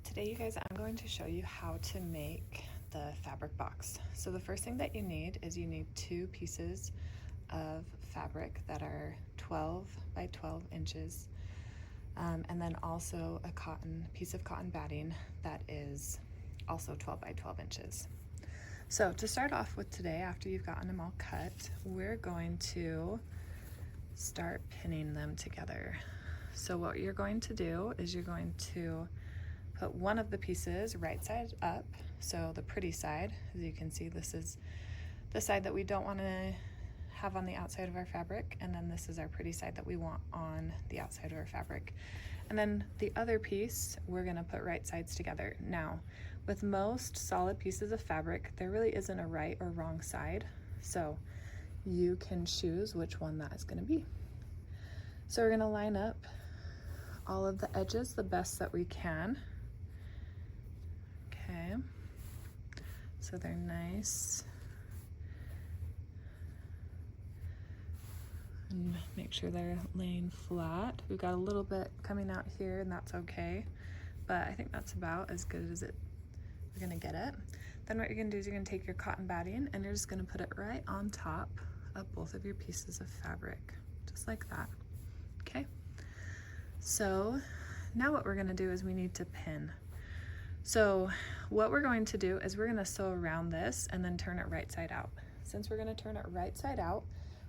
Today, you guys, I'm going to show you how to make the fabric box. So the first thing that you need is you need 2 pieces of fabric that are 12 by 12 inches, and then also a piece of cotton batting that is also 12 by 12 inches. So to start off with today, after you've gotten them all cut, we're going to start pinning them together. So what you're going to do is you're going to put one of the pieces right side up, so the pretty side. As you can see, this is the side that we don't want to have on the outside of our fabric, and then this is our pretty side that we want on the outside of our fabric. And then the other piece, we're going to put right sides together. Now, with most solid pieces of fabric, there really isn't a right or wrong side, so you can choose which one that is going to be. So we're going to line up all of the edges the best that we can. Okay, so they're nice, and make sure they're laying flat. We've got a little bit coming out here, and that's okay, but I think that's about as good as we're gonna get it. Then what you're gonna do is you're gonna take your cotton batting and you're just gonna put it right on top of both of your pieces of fabric, just like that. Okay, so now what we're gonna do is we need to pin. So what we're going to do is we're going to sew around this and then turn it right side out. Since we're going to turn it right side out,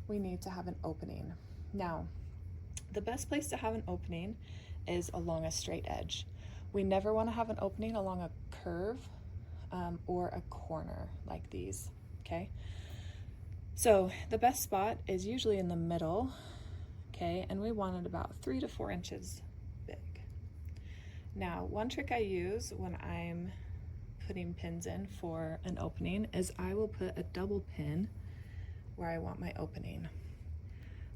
we need to have an opening. Now, the best place to have an opening is along a straight edge. We never want to have an opening along a curve or a corner like these, okay? So the best spot is usually in the middle, okay? And we want it about 3 to 4 inches big. Now, one trick I use when I'm putting pins in for an opening is I will put a double pin where I want my opening.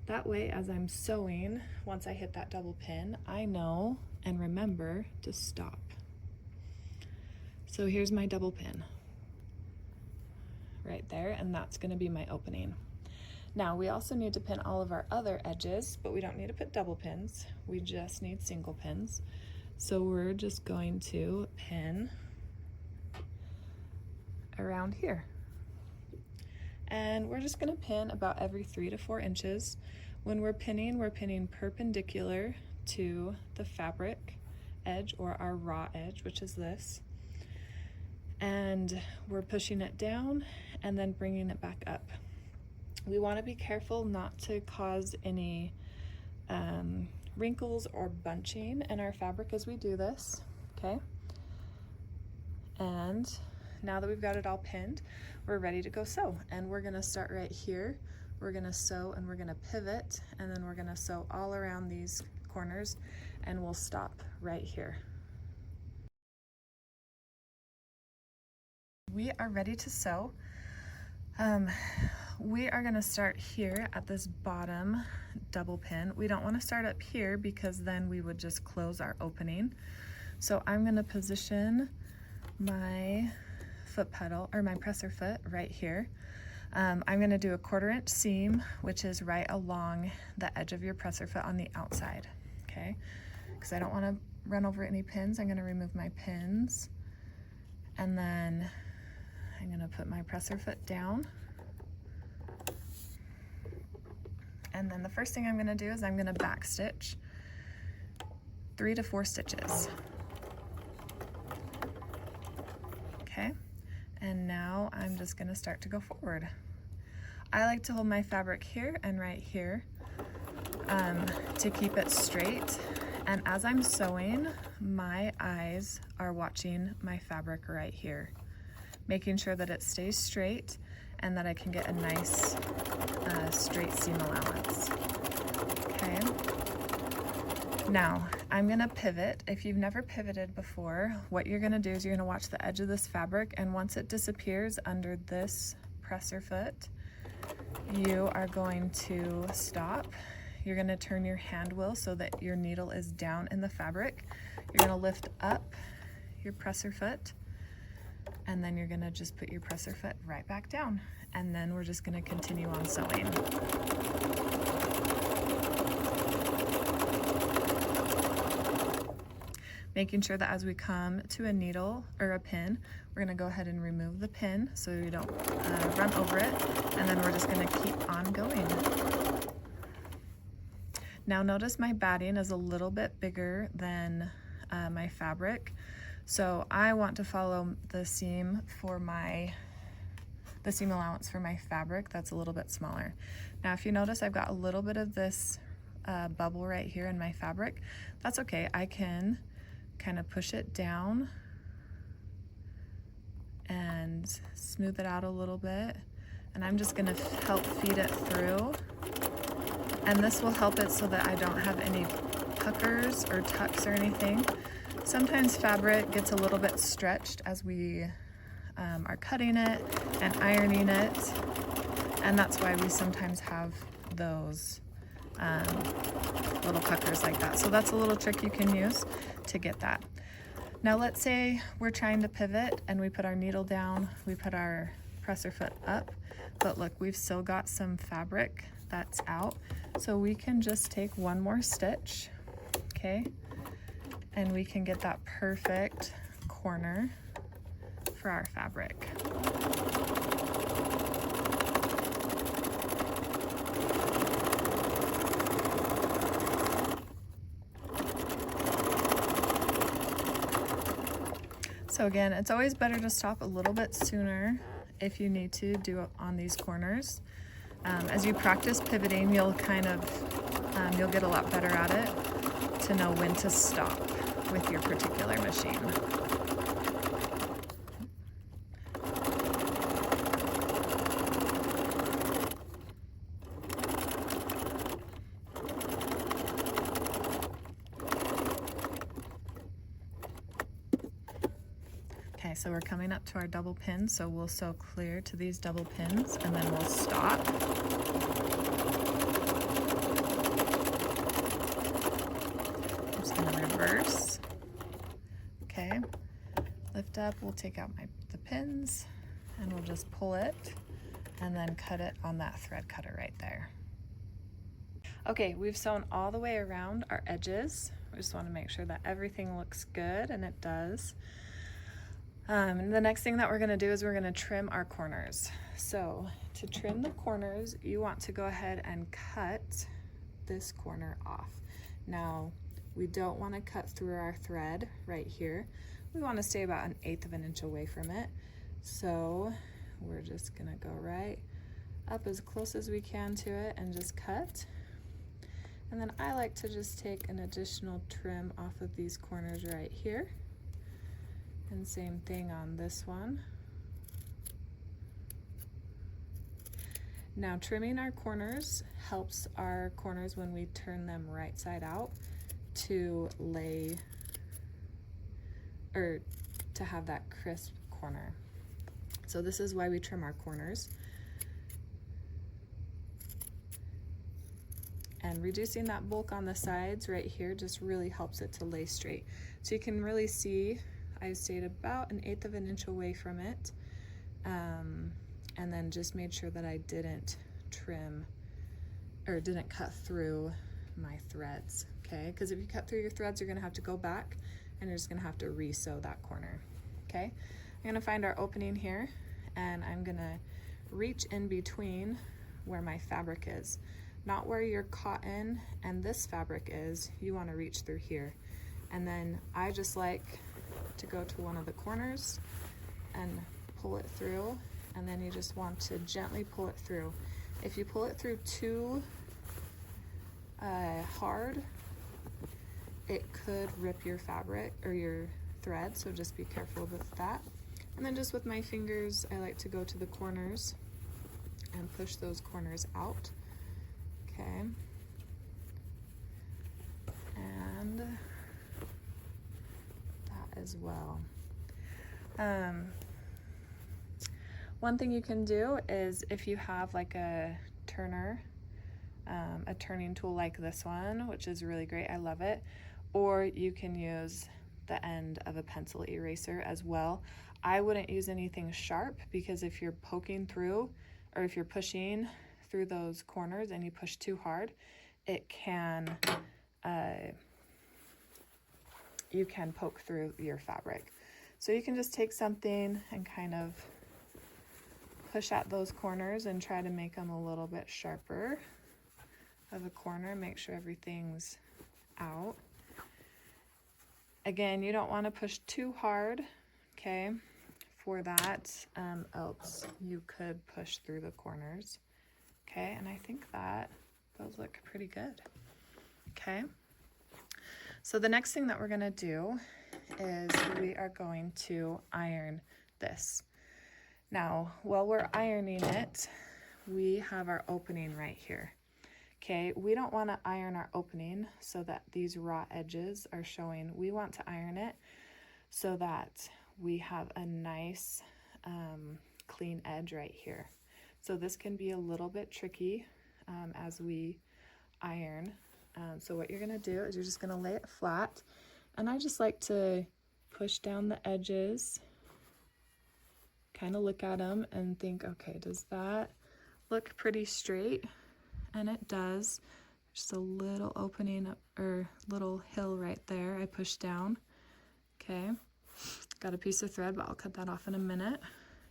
That way, as I'm sewing, once I hit that double pin, I know and remember to stop. So here's my double pin right there, and that's going to be my opening. Now, we also need to pin all of our other edges, but we don't need to put double pins. We just need single pins. So we're just going to pin around here. And we're just going to pin about every 3 to 4 inches. When we're pinning perpendicular to the fabric edge or our raw edge, which is this. And we're pushing it down and then bringing it back up. We want to be careful not to cause any wrinkles or bunching in our fabric as we do this, okay? And now that we've got it all pinned, we're ready to go sew. And we're gonna start right here. We're gonna sew and we're gonna pivot, and then we're gonna sew all around these corners, and we'll stop right here. We are ready to sew. We are going to start here at this bottom double pin. We don't want to start up here because then we would just close our opening. So I'm going to position my foot pedal or my presser foot right here. I'm going to do a 1/4 inch seam, which is right along the edge of your presser foot on the outside, okay? Because I don't want to run over any pins. I'm going to remove my pins, and then I'm going to put my presser foot down. And then the first thing I'm going to do is I'm going to back stitch 3 to 4 stitches. Okay, and now I'm just going to start to go forward. I like to hold my fabric here and right here to keep it straight. And as I'm sewing, my eyes are watching my fabric right here, making sure that it stays straight and that I can get a nice straight seam allowance. Okay. Now, I'm gonna pivot. If you've never pivoted before, what you're gonna do is you're gonna watch the edge of this fabric, and once it disappears under this presser foot, you are going to stop. You're gonna turn your hand wheel so that your needle is down in the fabric. You're gonna lift up your presser foot, and then you're gonna just put your presser foot right back down, and then we're just gonna continue on sewing. making sure that as we come to a needle or a pin, we're gonna go ahead and remove the pin so we don't run over it, and then we're just gonna keep on going. Now notice my batting is a little bit bigger than my fabric, so I want to follow the seam allowance for my fabric that's a little bit smaller. Now if you notice, I've got a little bit of this bubble right here in my fabric. That's okay, I can kind of push it down and smooth it out a little bit, and I'm just gonna help feed it through, and this will help it so that I don't have any puckers or tucks or anything. Sometimes fabric gets a little bit stretched as we are cutting it and ironing it, and that's why we sometimes have those little puckers like that. So that's a little trick you can use to get that. Now let's say we're trying to pivot and we put our needle down, we put our presser foot up, but look, we've still got some fabric that's out. So we can just take one more stitch, okay? And we can get that perfect corner for our fabric. So again, it's always better to stop a little bit sooner if you need to do it on these corners. As you practice pivoting, you'll kind of, you'll get a lot better at it to know when to stop with your particular machine. Okay, so we're coming up to our double pin, so we'll sew clear to these double pins and then we'll stop. I'm just going to reverse. Okay, lift up, we'll take out the pins and we'll just pull it and then cut it on that thread cutter right there. Okay, we've sewn all the way around our edges. We just want to make sure that everything looks good, and it does. And the next thing that we're going to do is we're going to trim our corners. So to trim the corners, you want to go ahead and cut this corner off. Now, we don't want to cut through our thread right here. We want to stay about 1/8 of an inch away from it. So we're just going to go right up as close as we can to it and just cut. And then I like to just take an additional trim off of these corners right here. And same thing on this one. Now trimming our corners helps our corners when we turn them right side out to lay, or to have that crisp corner. So this is why we trim our corners. And reducing that bulk on the sides right here just really helps it to lay straight. So you can really see I stayed about 1/8 of an inch away from it, and then just made sure that I didn't trim or didn't cut through my threads, okay? Because if you cut through your threads, you're gonna have to go back and you're just gonna have to re-sew that corner, okay? I'm gonna find our opening here, and I'm gonna reach in between where my fabric is. Not where your cotton and this fabric is, you wanna reach through here. And then I just like to go to one of the corners and pull it through, and then you just want to gently pull it through. If you pull it through too hard, it could rip your fabric or your thread, so just be careful with that. And then just with my fingers, I like to go to the corners and push those corners out, okay? And as well. One thing you can do is if you have like a turner, a turning tool like this one, which is really great, I love it, or you can use the end of a pencil eraser as well. I wouldn't use anything sharp, because if you're poking through or if you're pushing through those corners and you push too hard, it can you can poke through your fabric. So you can just take something and kind of push at those corners and try to make them a little bit sharper of a corner. Make sure everything's out. Again, you don't want to push too hard, okay, for that, else you could push through the corners. Okay, and I think that those look pretty good. Okay, so the next thing that we're gonna do is we are going to iron this. Now, while we're ironing it, we have our opening right here. Okay, we don't want to iron our opening so that these raw edges are showing. We want to iron it so that we have a nice clean edge right here. So this can be a little bit tricky as we iron. So what you're going to do is you're just going to lay it flat, and I just like to push down the edges, kind of look at them and think, okay, does that look pretty straight? And it does. Just a little opening up, or little hill right there I pushed down. Okay, got a piece of thread, but I'll cut that off in a minute.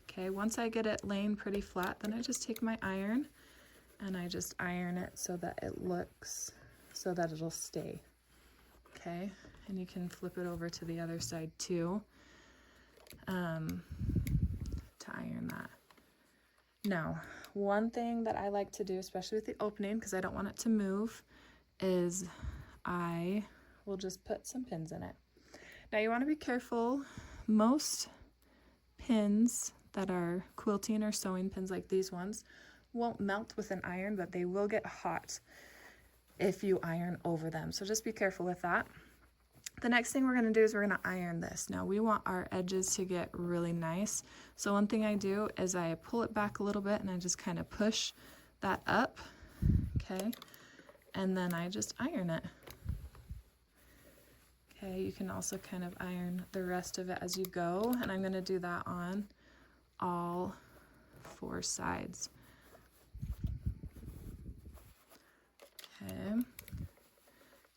Okay, once I get it laying pretty flat, then I just take my iron and I just iron it so that it looks, so that it'll stay. Okay, and you can flip it over to the other side too, to iron that. Now, one thing that I like to do, especially with the opening, because I don't want it to move, is I will just put some pins in it. Now you want to be careful. Most pins that are quilting or sewing pins like these ones won't melt with an iron, but they will get hot if you iron over them. So just be careful with that. The next thing we're going to do is we're going to iron this. Now we want our edges to get really nice. So one thing I do is I pull it back a little bit and I just kind of push that up, okay? And then I just iron it. Okay, you can also kind of iron the rest of it as you go, and I'm going to do that on all 4 sides. Okay,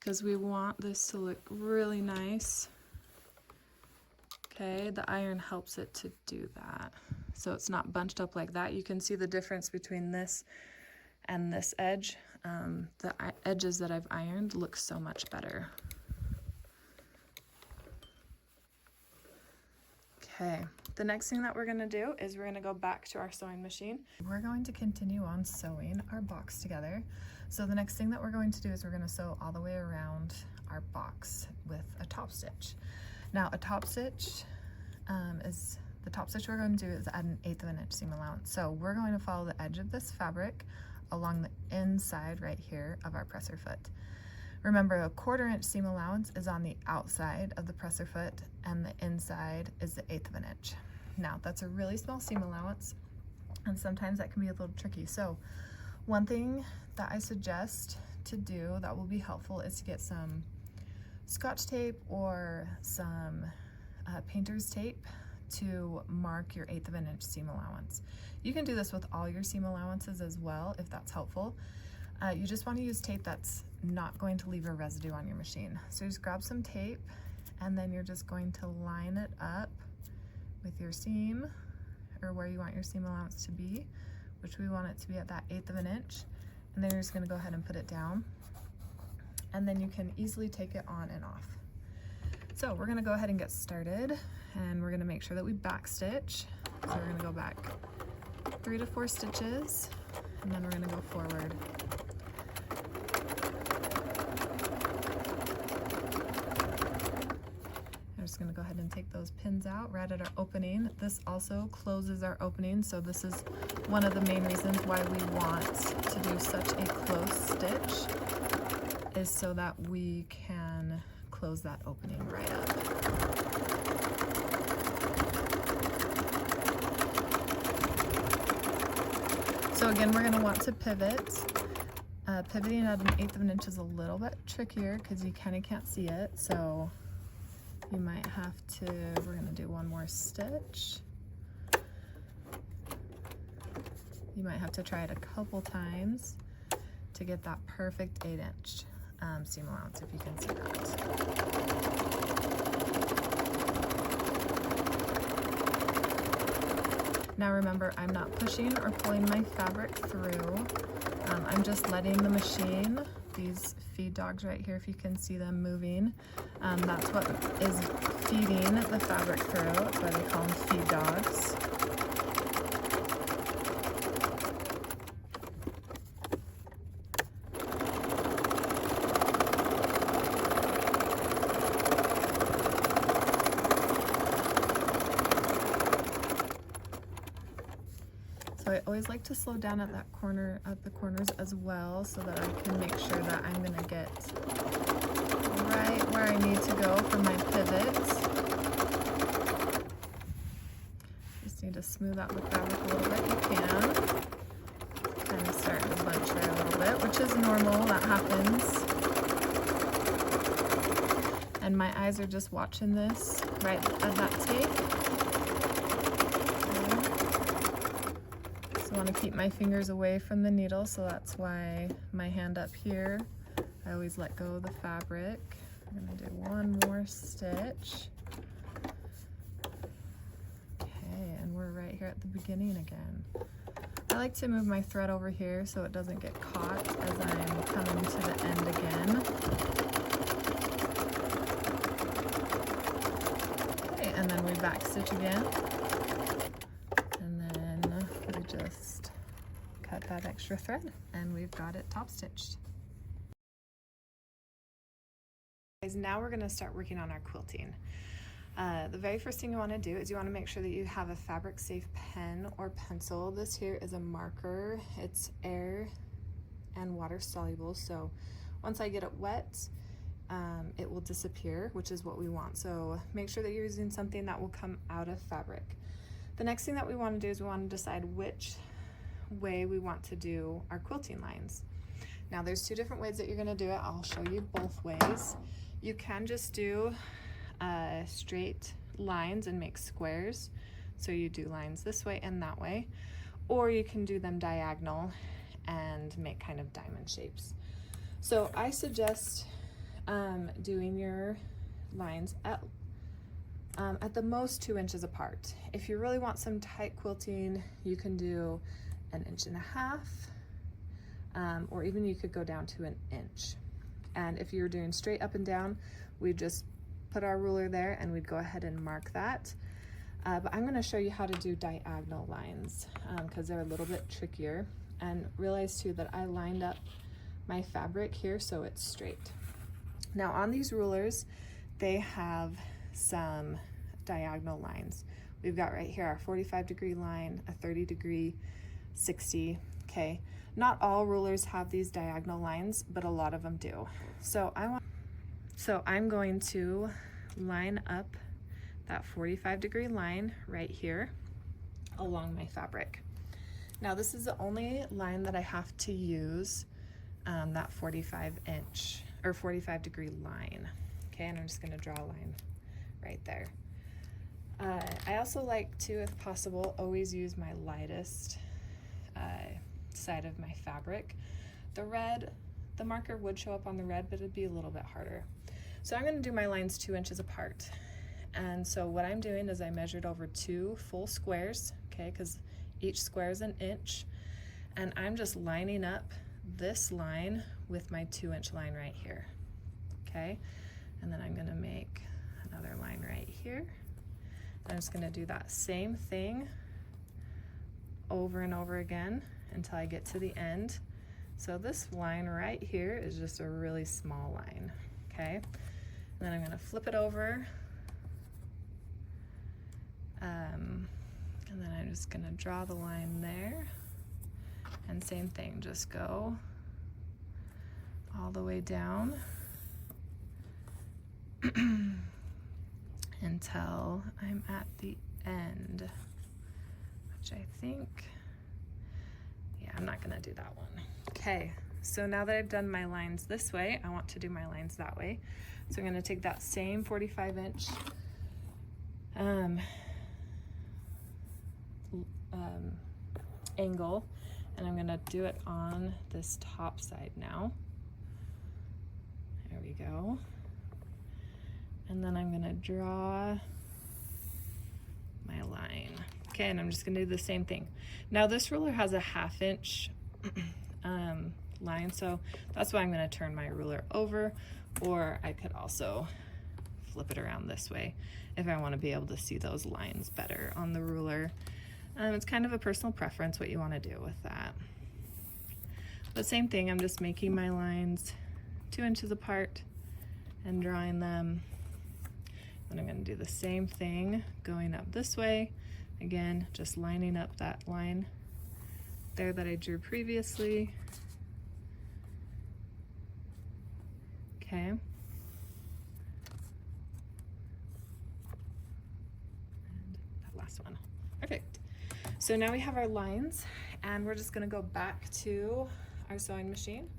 because we want this to look really nice. Okay, the iron helps it to do that, so it's not bunched up like that. You can see the difference between this and this edge. The edges that I've ironed look so much better. Okay, the next thing that we're going to do is we're going to go back to our sewing machine. We're going to continue on sewing our box together. So the next thing that we're going to do is we're going to sew all the way around our box with a top stitch. Now a top stitch the top stitch we're going to do is add an 1/8 of an inch seam allowance. So we're going to follow the edge of this fabric along the inside right here of our presser foot. Remember, a 1/4 inch seam allowance is on the outside of the presser foot, and the inside is the 1/8 of an inch. Now that's a really small seam allowance, and sometimes that can be a little tricky. So one thing that I suggest to do that will be helpful is to get some Scotch tape or some painter's tape to mark your 1/8 of an inch seam allowance. You can do this with all your seam allowances as well if that's helpful. You just want to use tape that's not going to leave a residue on your machine. So just grab some tape, and then you're just going to line it up with your seam, or where you want your seam allowance to be, which we want it to be at that 1/8 of an inch. And then you're just going to go ahead and put it down, and then you can easily take it on and off. So we're going to go ahead and get started, and we're going to make sure that we back stitch. So we're going to go back 3 to 4 stitches, and then we're going to go forward. I'm just going to go ahead and take those pins out right at our opening. This also closes our opening, so this is one of the main reasons why we want to do such a close stitch, is so that we can close that opening right up. So again, we're going to want to pivot. Pivoting at an 1/8 of an inch is a little bit trickier because you kind of can't see it, so you might have to, we're going to do one more stitch. You might have to try it a couple times to get that perfect 1/8 inch seam allowance, if you can see that. Now remember, I'm not pushing or pulling my fabric through. I'm just letting the machine, these feed dogs right here, if you can see them moving, that's what is feeding the fabric through. That's why they call them feed dogs. So I always like to slow down at that corner, at the corners as well, so that I can make sure that I'm gonna get right where I need to go for my pivots. Just need to smooth out the fabric a little bit. You can. Kind of starting to bunch there a little bit, which is normal, that happens. And my eyes are just watching this right at that tape. I want to keep my fingers away from the needle, so that's why my hand up here, I always let go of the fabric. I'm going to do one more stitch. Okay, and we're right here at the beginning again. I like to move my thread over here so it doesn't get caught as I'm coming to the end again. Okay, and then we back stitch again. Just cut that extra thread and we've got it top stitched. Guys, now we're going to start working on our quilting. The very first thing you want to do is you want to make sure that you have a fabric safe pen or pencil. This here is a marker. It's air and water soluble, so once I get it wet, it will disappear, which is what we want. So make sure that you're using something that will come out of fabric. The next thing that we want to do is we want to decide which way we want to do our quilting lines. Now there's two different ways that you're going to do it. I'll show you both ways. You can just do straight lines and make squares. So you do lines this way and that way. Or you can do them diagonal and make kind of diamond shapes. So I suggest doing your lines at the most 2 inches apart. If you really want some tight quilting, you can do 1.5 inches, or even you could go down to 1 inch. And if you're doing straight up and down, we just put our ruler there and we'd go ahead and mark that. But I'm gonna show you how to do diagonal lines because they're a little bit trickier. And realize too that I lined up my fabric here so it's straight. Now on these rulers, they have some diagonal lines. We've got right here our 45-degree line, a 30-degree, 60, okay? Not all rulers have these diagonal lines, but a lot of them do. So I'm going to line up that 45-degree line right here along my fabric. Now this is the only line that I have to use, that 45-inch or 45-degree line. Okay, and I'm just gonna draw a line right there. I also like to, if possible, always use my lightest side of my fabric. The marker would show up on the red, but it'd be a little bit harder. So I'm gonna do my lines 2 inches apart. And so what I'm doing is I measured over 2 full squares, okay, because each square is 1 inch. And I'm just lining up this line with my 2-inch line right here, okay? And then I'm gonna make another line right here. I'm just gonna do that same thing over and over again until I get to the end. So this line right here is just a really small line, okay? And then I'm gonna flip it over. And then I'm just gonna draw the line there. And same thing, just go all the way down until I'm at the end, which I think, yeah, I'm not gonna do that one. Okay, so now that I've done my lines this way, I want to do my lines that way. So I'm gonna take that same 45-inch angle, and I'm gonna do it on this top side now. There we go. And then I'm gonna draw my line. Okay, and I'm just gonna do the same thing. Now this ruler has a 1/2 inch line, so that's why I'm gonna turn my ruler over, or I could also flip it around this way if I wanna be able to see those lines better on the ruler. It's kind of a personal preference what you wanna do with that. But same thing, I'm just making my lines 2 inches apart and drawing them. Then I'm gonna do the same thing going up this way. Again, just lining up that line there that I drew previously. Okay. And that last one. Perfect. So now we have our lines, and we're just gonna go back to our sewing machine,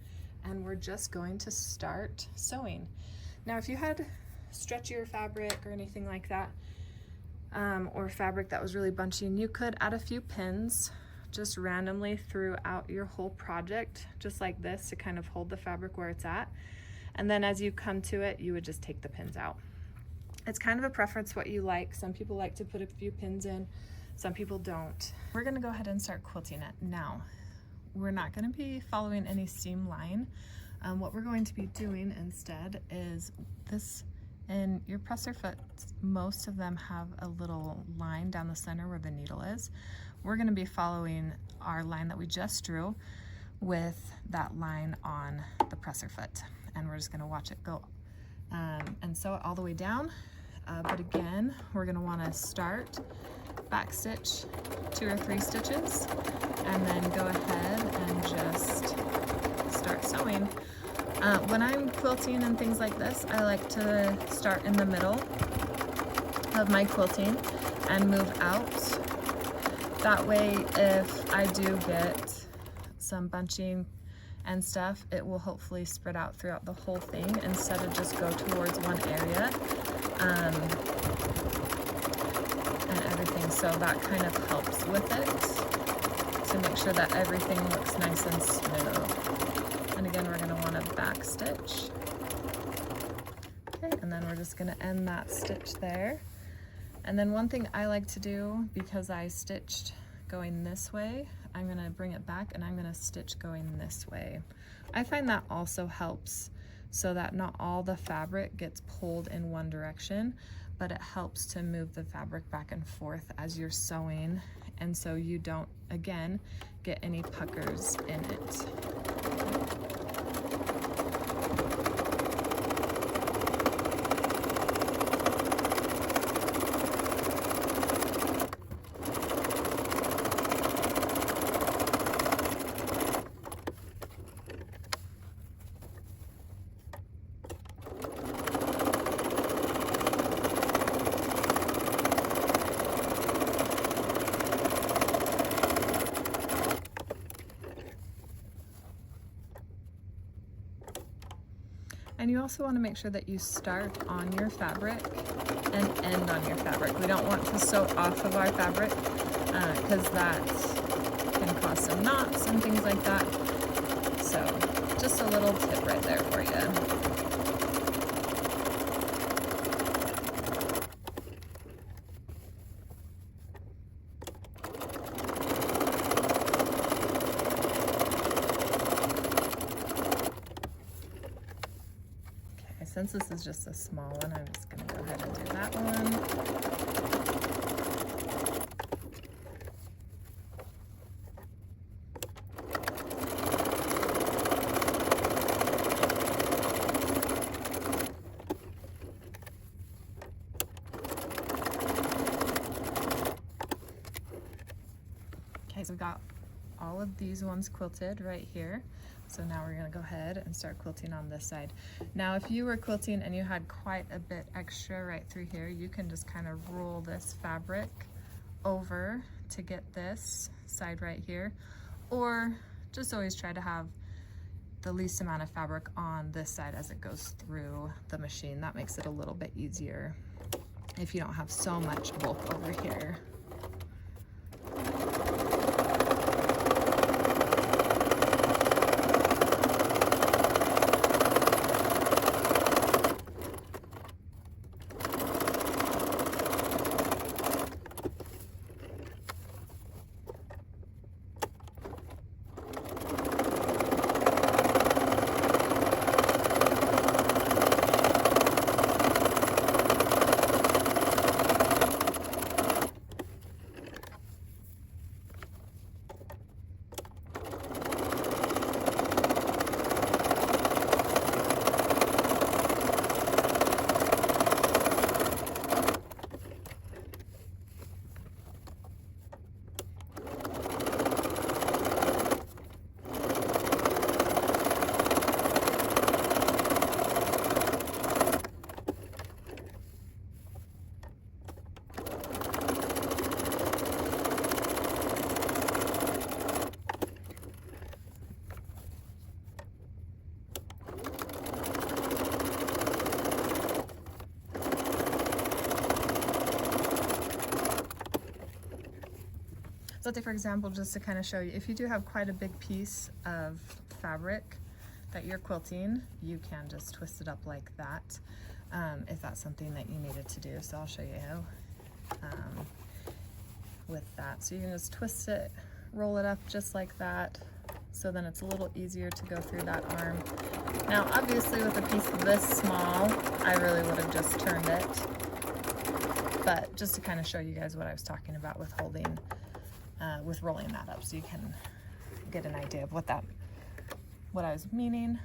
and we're just going to start sewing. Now, if you had stretchier fabric or anything like that, or fabric that was really bunching, you could add a few pins just randomly throughout your whole project, just like this, to kind of hold the fabric where it's at. And then as you come to it, you would just take the pins out. It's kind of a preference what you like. Some people like to put a few pins in, some people don't. We're gonna go ahead and start quilting it. Now, we're not gonna be following any seam line. What we're going to be doing instead is this, and your presser foot, most of them have a little line down the center where the needle is. We're gonna be following our line that we just drew with that line on the presser foot. And we're just gonna watch it go and sew it all the way down. But again, we're gonna wanna start back stitch 2 or 3 stitches, and then go ahead and just start sewing. When I'm quilting and things like this, I like to start in the middle of my quilting and move out. That way, if I do get some bunching and stuff, it will hopefully spread out throughout the whole thing instead of just go towards one area and everything. So that kind of helps with it to make sure that everything looks nice and smooth. And again, we're going to want to back stitch. Okay, and then we're just going to end that stitch there. And then one thing I like to do, because I stitched going this way, I'm going to bring it back and I'm going to stitch going this way. I find that also helps so that not all the fabric gets pulled in one direction, but it helps to move the fabric back and forth as you're sewing, and so you don't, again, get any puckers in it. And you also want to make sure that you start on your fabric and end on your fabric. We don't want to sew off of our fabric because that can cause some knots and things like that. So just a little tip right there for you. Since this is just a small one, I'm just going to go ahead and do that one. Okay, so we've got all of these ones quilted right here. So now we're gonna go ahead and start quilting on this side. Now, if you were quilting and you had quite a bit extra right through here, you can just kind of roll this fabric over to get this side right here, or just always try to have the least amount of fabric on this side as it goes through the machine. That makes it a little bit easier if you don't have so much bulk over here. So for example, just to kind of show you, if you do have quite a big piece of fabric that you're quilting, you can just twist it up like that, if that's something that you needed to do. So I'll show you how with that. So you can just twist it, roll it up just like that, so then it's a little easier to go through that arm. Now obviously with a piece this small, I really would have just turned it, but just to kind of show you guys what I was talking about with holding, with rolling that up, so you can get an idea of what I was meaning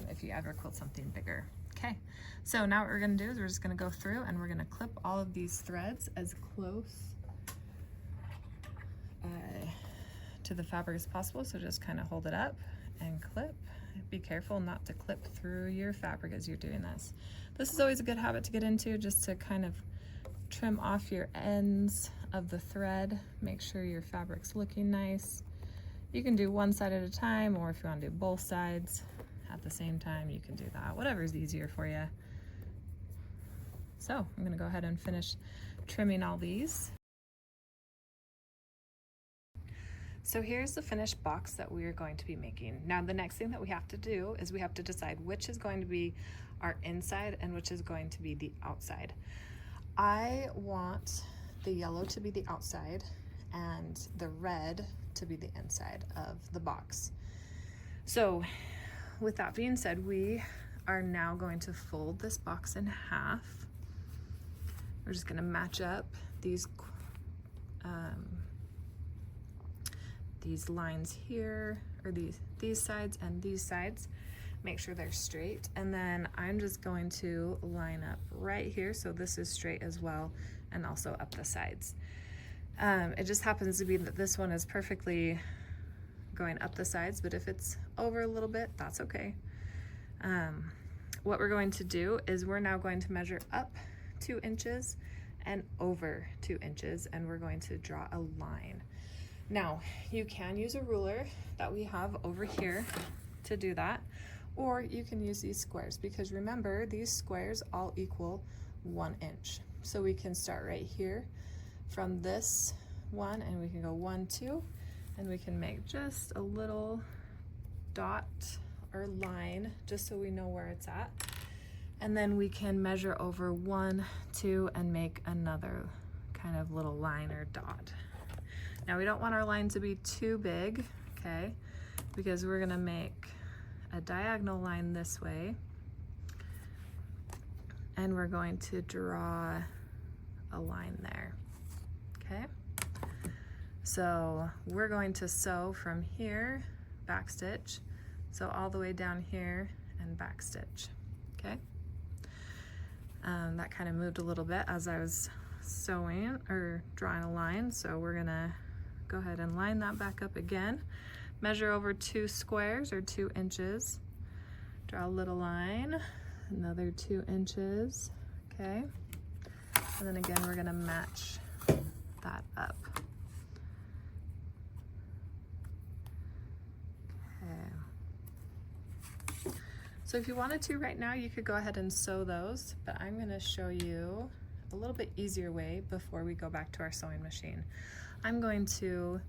if you ever quilt something bigger. Okay, so now what we're gonna do is we're just gonna go through and we're gonna clip all of these threads as close to the fabric as possible. So just kind of hold it up and clip. Be careful not to clip through your fabric as you're doing this. This is always a good habit to get into, just to kind of trim off your ends of the thread. Make sure your fabric's looking nice. You can do one side at a time, or if you want to do both sides at the same time, you can do that. Whatever's easier for you. So I'm going to go ahead and finish trimming all these. So here's the finished box that we are going to be making. Now the next thing that we have to do is we have to decide which is going to be our inside and which is going to be the outside. I want the yellow to be the outside and the red to be the inside of the box. So with that being said, we are now going to fold this box in half. We're just going to match up these lines here, or these sides and these sides. Make sure they're straight, and then I'm just going to line up right here, so this is straight as well, and also up the sides. It just happens to be that this one is perfectly going up the sides, but if it's over a little bit, that's okay. What we're going to do is we're now going to measure up 2 inches and over 2 inches, and we're going to draw a line. Now, you can use a ruler that we have over here to do that, or you can use these squares, because remember, these squares all equal 1 inch. So we can start right here from this one, and we can go 1, 2, and we can make just a little dot or line just so we know where it's at. And then we can measure over 1, 2, and make another kind of little line or dot. Now we don't want our line to be too big, okay, because we're gonna make a diagonal line this way, and we're going to draw a line there, okay? So we're going to sew from here, back stitch, so all the way down here and back stitch, okay? That kind of moved a little bit as I was sewing or drawing a line, so we're gonna go ahead and line that back up again. Measure over 2 squares or 2 inches. Draw a little line, another 2 inches, okay? And then again, we're gonna match that up. Okay. So if you wanted to right now, you could go ahead and sew those, but I'm gonna show you a little bit easier way before we go back to our sewing machine. I'm going to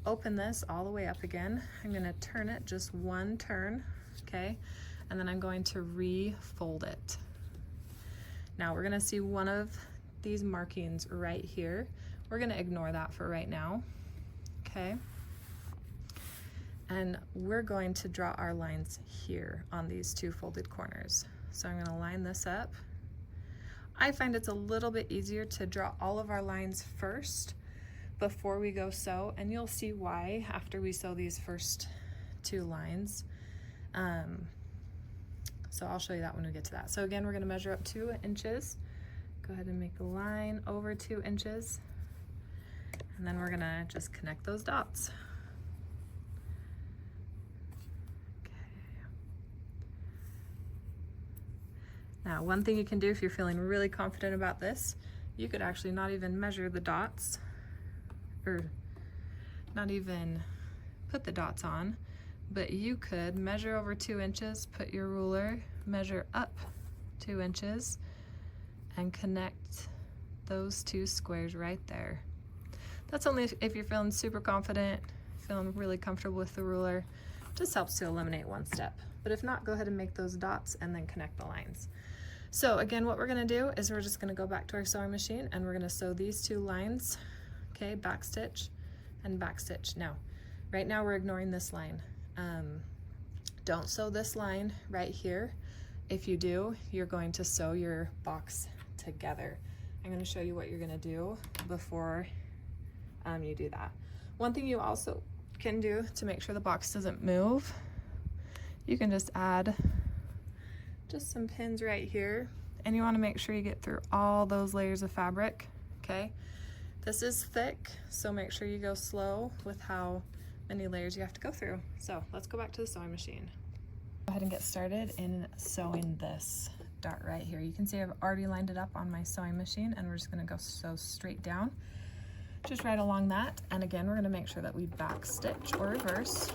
open this all the way up again. I'm going to turn it just 1 turn, okay? And then I'm going to refold it. Now we're going to see one of these markings right here. We're going to ignore that for right now, okay? And we're going to draw our lines here on these 2 folded corners. So I'm going to line this up. I find it's a little bit easier to draw all of our lines first before we go sew, and you'll see why after we sew these first 2 lines. So I'll show you that when we get to that. So again, we're going to measure up 2 inches. Go ahead and make a line over 2 inches, and then we're going to just connect those dots. Okay. Now, one thing you can do if you're feeling really confident about this, you could actually not even measure the dots, or not even put the dots on, but you could measure over 2 inches, put your ruler, measure up 2 inches, and connect those 2 squares right there. That's only if you're feeling super confident, feeling really comfortable with the ruler. Just helps to eliminate one step. But if not, go ahead and make those dots and then connect the lines. So again, what we're gonna do is we're just gonna go back to our sewing machine and we're gonna sew these 2 lines, okay, back stitch and back stitch. Now, right now we're ignoring this line. Don't sew this line right here. If you do, you're going to sew your box together. I'm gonna show you what you're gonna do before you do that. One thing you also can do to make sure the box doesn't move, you can just add just some pins right here, and you want to make sure you get through all those layers of fabric, okay? This is thick, so make sure you go slow with how many layers you have to go through. So let's go back to the sewing machine. Go ahead and get started in sewing this dart right here. You can see I've already lined it up on my sewing machine, and we're just gonna go sew straight down, just right along that. And again, we're gonna make sure that we back stitch or reverse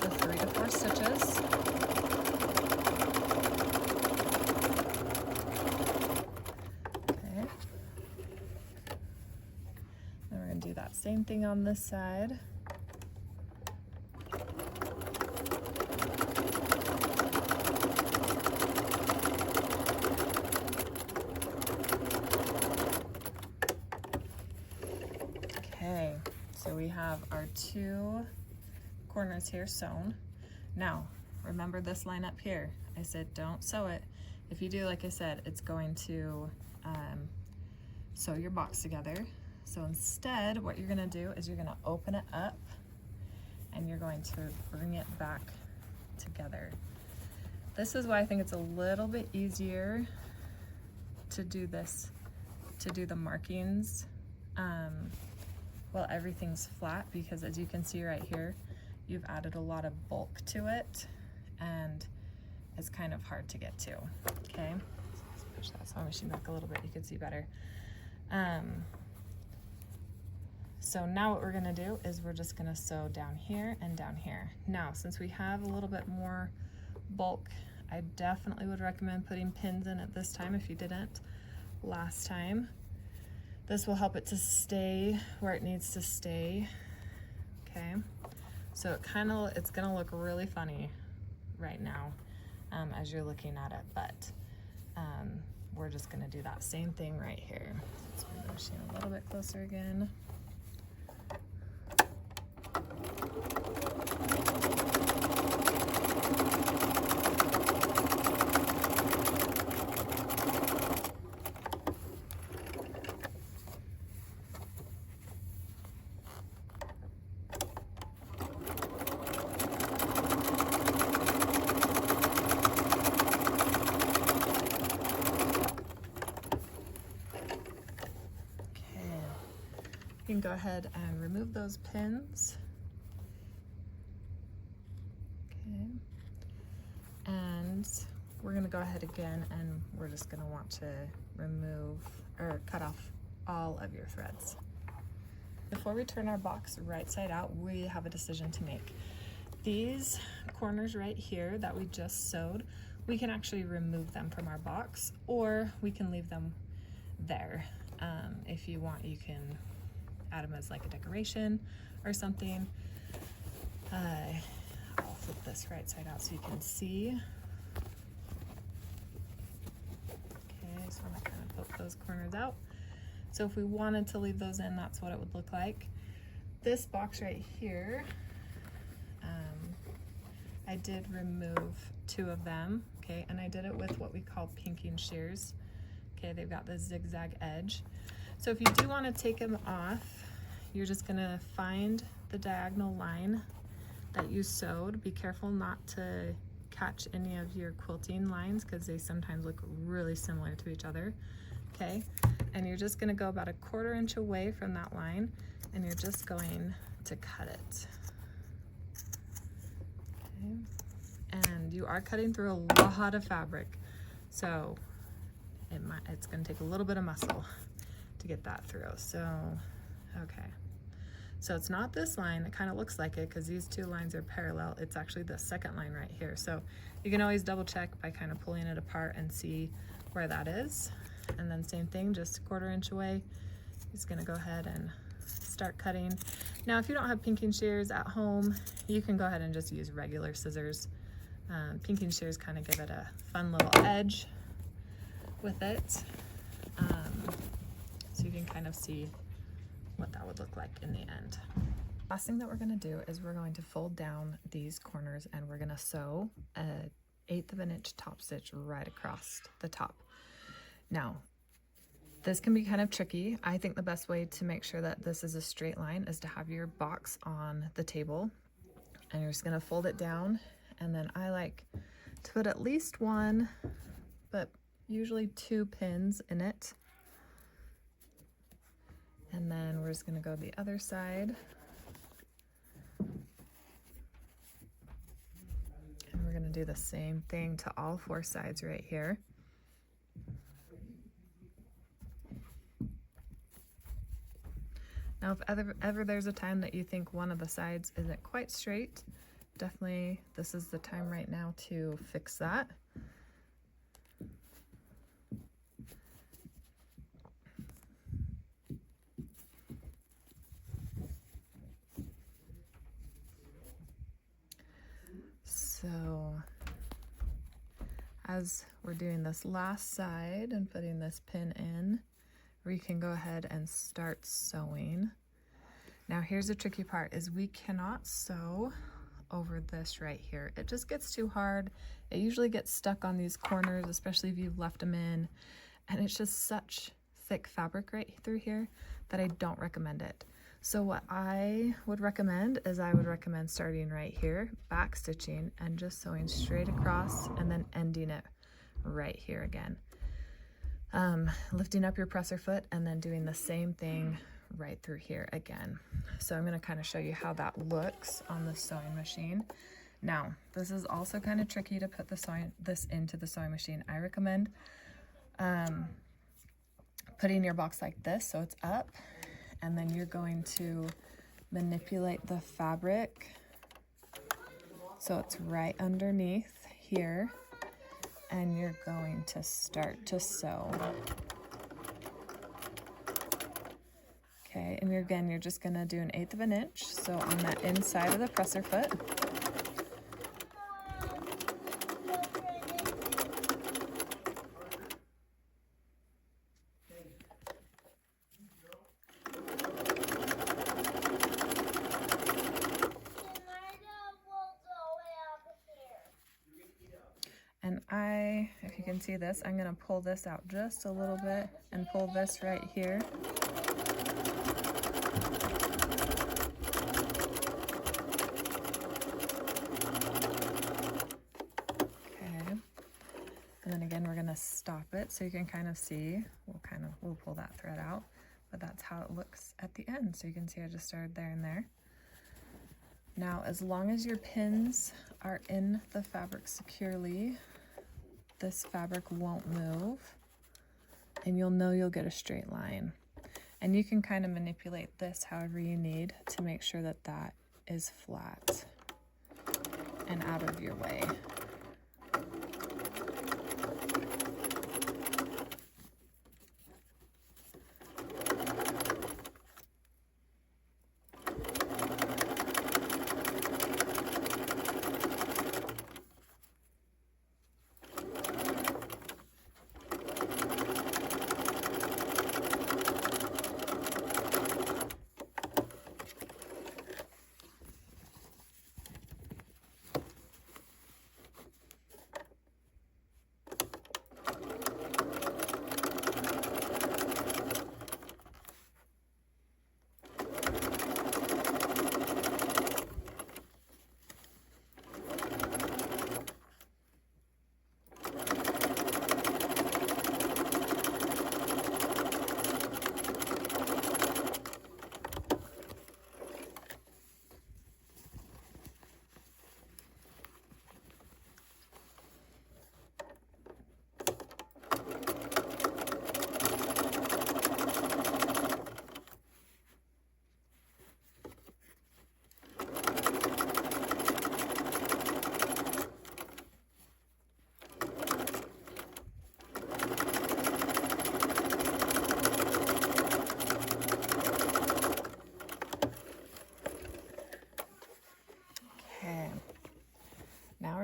the 3 to 4 stitches. Okay. Then we're gonna do that same thing on this side. Okay, so we have our 2 corners here sewn. Now, remember this line up here. I said don't sew it. If you do, like I said, it's going to sew your box together. So instead, what you're gonna do is you're gonna open it up and you're going to bring it back together. This is why I think it's a little bit easier to do this, to do the markings while everything's flat, because as you can see right here, you've added a lot of bulk to it and it's kind of hard to get to, okay? Let's push that sewing machine back a little bit, you can see better. So now what we're gonna do is we're just gonna sew down here and down here. Now, since we have a little bit more bulk, I definitely would recommend putting pins in it this time if you didn't last time. This will help it to stay where it needs to stay, okay? So it's gonna look really funny right now as you're looking at it, but we're just gonna do that same thing right here. Let's move the machine a little bit closer again. You can go ahead and remove those pins. Okay. And we're gonna go ahead again and we're just gonna want to remove or cut off all of your threads. Before we turn our box right side out, we have a decision to make. These corners right here that we just sewed, we can actually remove them from our box, or we can leave them there. If you want, you can add them as like a decoration or something. I'll flip this right side out so you can see. Okay, so I'm gonna kind of poke those corners out. So if we wanted to leave those in, that's what it would look like. This box right here, I did remove 2 of them, okay, and I did it with what we call pinking shears. Okay, they've got this zigzag edge. So if you do want to take them off, you're just gonna find the diagonal line that you sewed. Be careful not to catch any of your quilting lines because they sometimes look really similar to each other, okay? And you're just gonna go about a 1/4 inch away from that line and you're just going to cut it, okay? And you are cutting through a lot of fabric, so it's gonna take a little bit of muscle to get that through. So, okay. So it's not this line, it kind of looks like it because these 2 lines are parallel. It's actually the second line right here. So you can always double check by kind of pulling it apart and see where that is. And then same thing, just a 1/4 inch away. Just gonna go ahead and start cutting. Now, if you don't have pinking shears at home, you can go ahead and just use regular scissors. Pinking shears kind of give it a fun little edge with it. So you can kind of see what that would look like in the end. Last thing that we're going to do is we're going to fold down these corners and we're going to sew an 1/8 of an inch top stitch right across the top. Now, this can be kind of tricky. I think the best way to make sure that this is a straight line is to have your box on the table and you're just going to fold it down, and then I like to put at least one, but usually 2 pins in it. And then we're just going to go the other side. And we're going to do the same thing to all 4 sides right here. Now, if ever there's a time that you think one of the sides isn't quite straight, definitely this is the time right now to fix that. So as we're doing this last side and putting this pin in, we can go ahead and start sewing. Now here's the tricky part, is we cannot sew over this right here. It just gets too hard. It usually gets stuck on these corners, especially if you've left them in, and it's just such thick fabric right through here that I don't recommend it. So what I would recommend is I would recommend starting right here, back stitching, and just sewing straight across and then ending it right here again. Lifting up your presser foot and then doing the same thing right through here again. So I'm going to kind of show you how that looks on the sewing machine. Now, this is also kind of tricky to put this into the sewing machine. I recommend putting your box like this so it's up, and then you're going to manipulate the fabric so it's right underneath here, and you're going to start to sew. Okay, and you're just gonna do an 1/8 of an inch, so on that inside of the presser foot. And if you can see this, I'm gonna pull this out just a little bit and pull this right here. And then again, we're gonna stop it so you can kind of see. We'll pull that thread out, but that's how it looks at the end. So you can see I just started there and there. Now, as long as your pins are in the fabric securely, this fabric won't move, and you'll know you'll get a straight line. And you can kind of manipulate this however you need to make sure that that is flat and out of your way.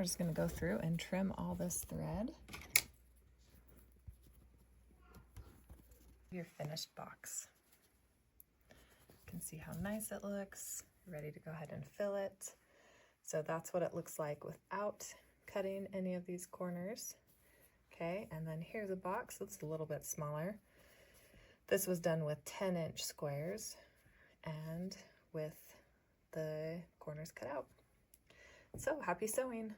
just going to go through and trim all this thread. Your finished box. You can see how nice it looks. You're ready to go ahead and fill it. So that's what it looks like without cutting any of these corners. Okay, and then here's a box that's a little bit smaller. This was done with 10-inch squares and with the corners cut out. So happy sewing!